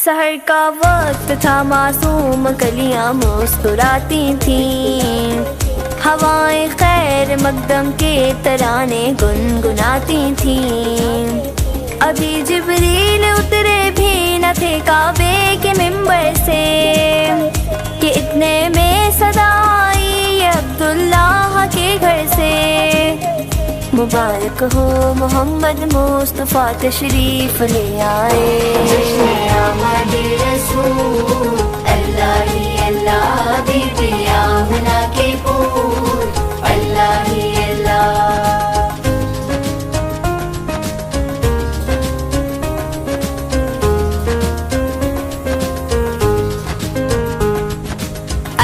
سحر کا وقت تھا، معصوم کلیاں مسکراتی تھیں، ہوائیں خیر مقدم کے ترانے گنگناتی تھیں۔ ابھی جبریل اترے بھی نہ تھے کعبے کے منبر سے کہ اتنے میں صدا آئی یہ عبداللہ کے گھر سے۔ مبارک ہو محمد مصطفیٰ تشریف لے آئے، جشن آمد رسول اللہ ہی اللہ، بی بی آمنہ کے پور اللہ ہی اللہ۔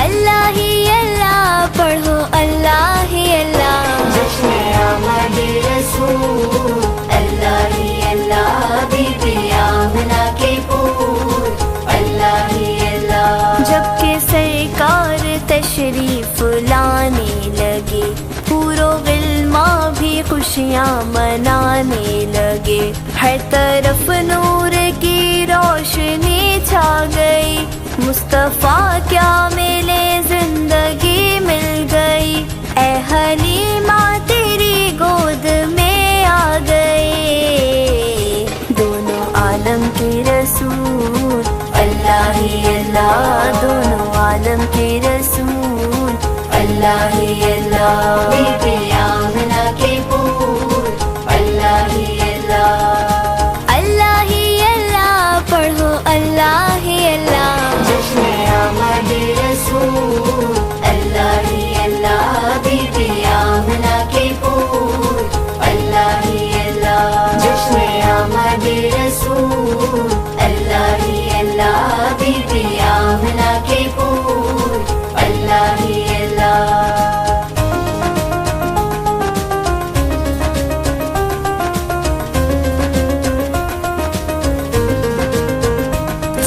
اللہ ہی اللہ پڑھو اللہ ہی اللہ، جشن آمد رسول اللہ ہی اللہ، بی بی آمنہ کے پور اللہ ہی اللہ۔ جب کہ سرکار تشریف لانے لگے، پورو غلماں بھی خوشیاں منانے لگے، ہر طرف نور کی روشنی چھا گئی، مصطفیٰ کیا ملے زندگی مل گئی، اے حلیمہ تیری گود میں آ گئے دونوں عالم کے رسول اللہ ہی اللہ، دونوں عالم کے رسول اللہ ہی اللہ، بی بی آمنہ کے پور اللہ ہی اللہ۔ اللہ ہی اللہ پڑھو اللہ ہی اللہ، جشن آمد رسول اللہ ہی اللہ، بی بی آمنہ کے پور اللہ ہی اللہ۔ جشن آمد رسول اللہ ہی اللہ، بی بی آمنہ کے پور اللہ ہی اللہ۔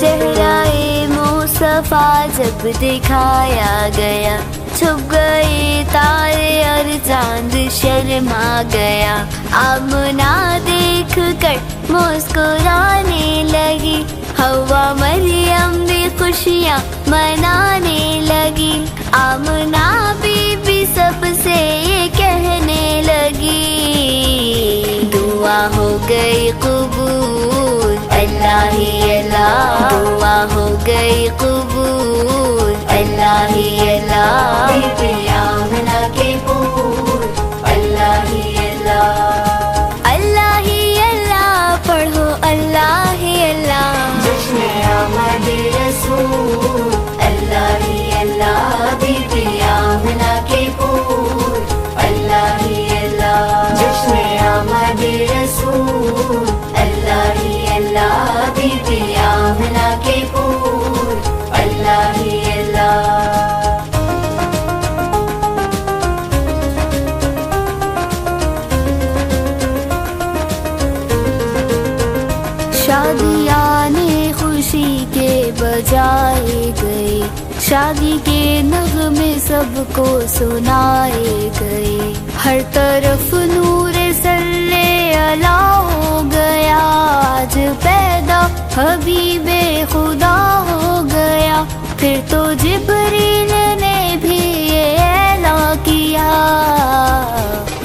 چہرہ مصطفیٰ جب دکھایا گیا، چھپ گئے تارے اور چاند شرما گیا، آمنہ دیکھ کر مسکرانے لگی، حوا مریم بھی خوشیاں منانے لگی، آمنہ بی بی سب سے یہ کہنے لگی، دعا ہو گئی قبول اللہ ہی اللہ، دعا ہو گئی قبول اللہ ہی اللہ، بی بی آمنہ کے پور اللہ ہی اللہ۔ اللہ ہی اللہ پڑھو اللہ ہی اللہ، جشن آمد رسول اللہ ہی اللہ، بی بی آمنہ کے پور اللہ ہی اللہ۔ جشن آمد رسول اللہ ہی اللہ، بی بی آمنہ کے پور اللہ ہی اللہ۔ شادیاں خوشی کے بجائے گئے، شادی کے نغمے سب کو سنائے گئے، ہر طرف نور صلی اللہ ہو گیا، آج پیدا حبیب خدا ہو گیا، پھر تو جبریل نے بھی یہ اعلان کیا،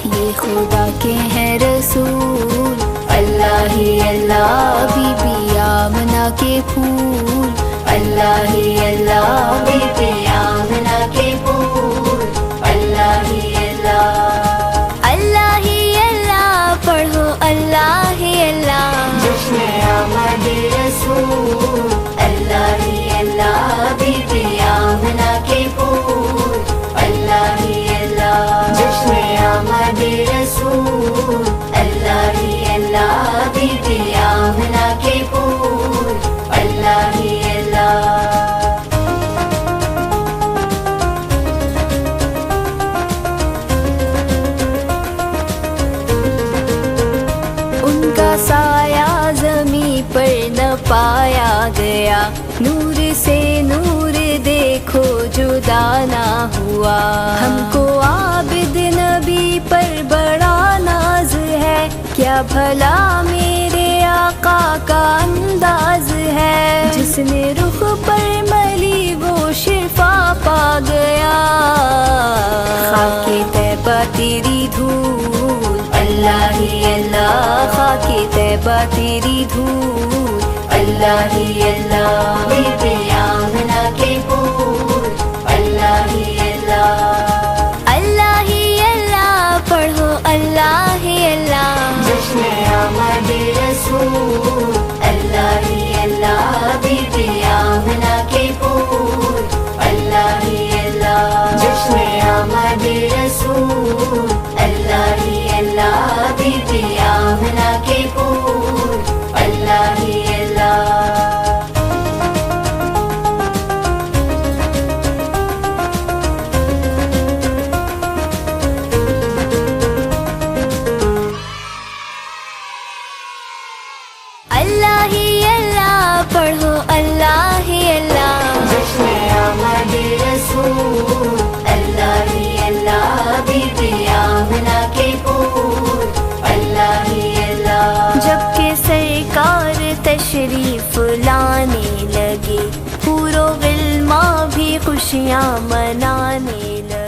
یہ خدا کے ہیں رسول اللہ ہی اللہ، بی بی آمنہ کے پھول اللہ ہی اللہ، بی بی آمنہ کے پور اللہ ہی اللہ۔ اللہ ہی اللہ پڑھو اللہ ہی اللہ، جشن آمد رسول اللہ ہی اللہ، بی بی آمنہ کے پور اللہ ہی اللہ۔ جشن آمد رسول اللہ ہی اللہ، بی بی آمنہ کے پور اللہ ہی اللہ۔ ان کا سایہ زمیں پر نہ پایا گیا، نور سے نور دیکھو جدا نہ ہوا، ہم کو عابد نبی پر بڑا ناز ہے، کیا بھلا میرے آقا کا انداز ہے، جس نے رخ پر ملی وہ شفا پا گیا، خاک طیبہ تیری دھول اللہ ہی اللہ، خاک طیبہ تیری دھول اللہ ہی اللہ، بی بی آمنہ کے پھول اللہ ہی اللہ، اللہ ہی اللہ پڑھو اللہ ہی اللہ، جشن آمد رسول اللہ ہی اللہ، بی بی آمنہ کے پھول اللہ ہی اللہ، جشن آمد رسول اللہ ہی اللہ، بی بی آمنہ کے پھول اللہ ہی اللہ۔ اللہ ہی اللہ پڑھو اللہ ہی اللہ، جشن آمد رسول اللہ ہی اللہ، بی بی آمنہ کے پھول اللہ ہی اللہ۔ جب کہ سرکار تشریف لانے لگے، حور و غلماں بھی خوشیاں منانے لگے۔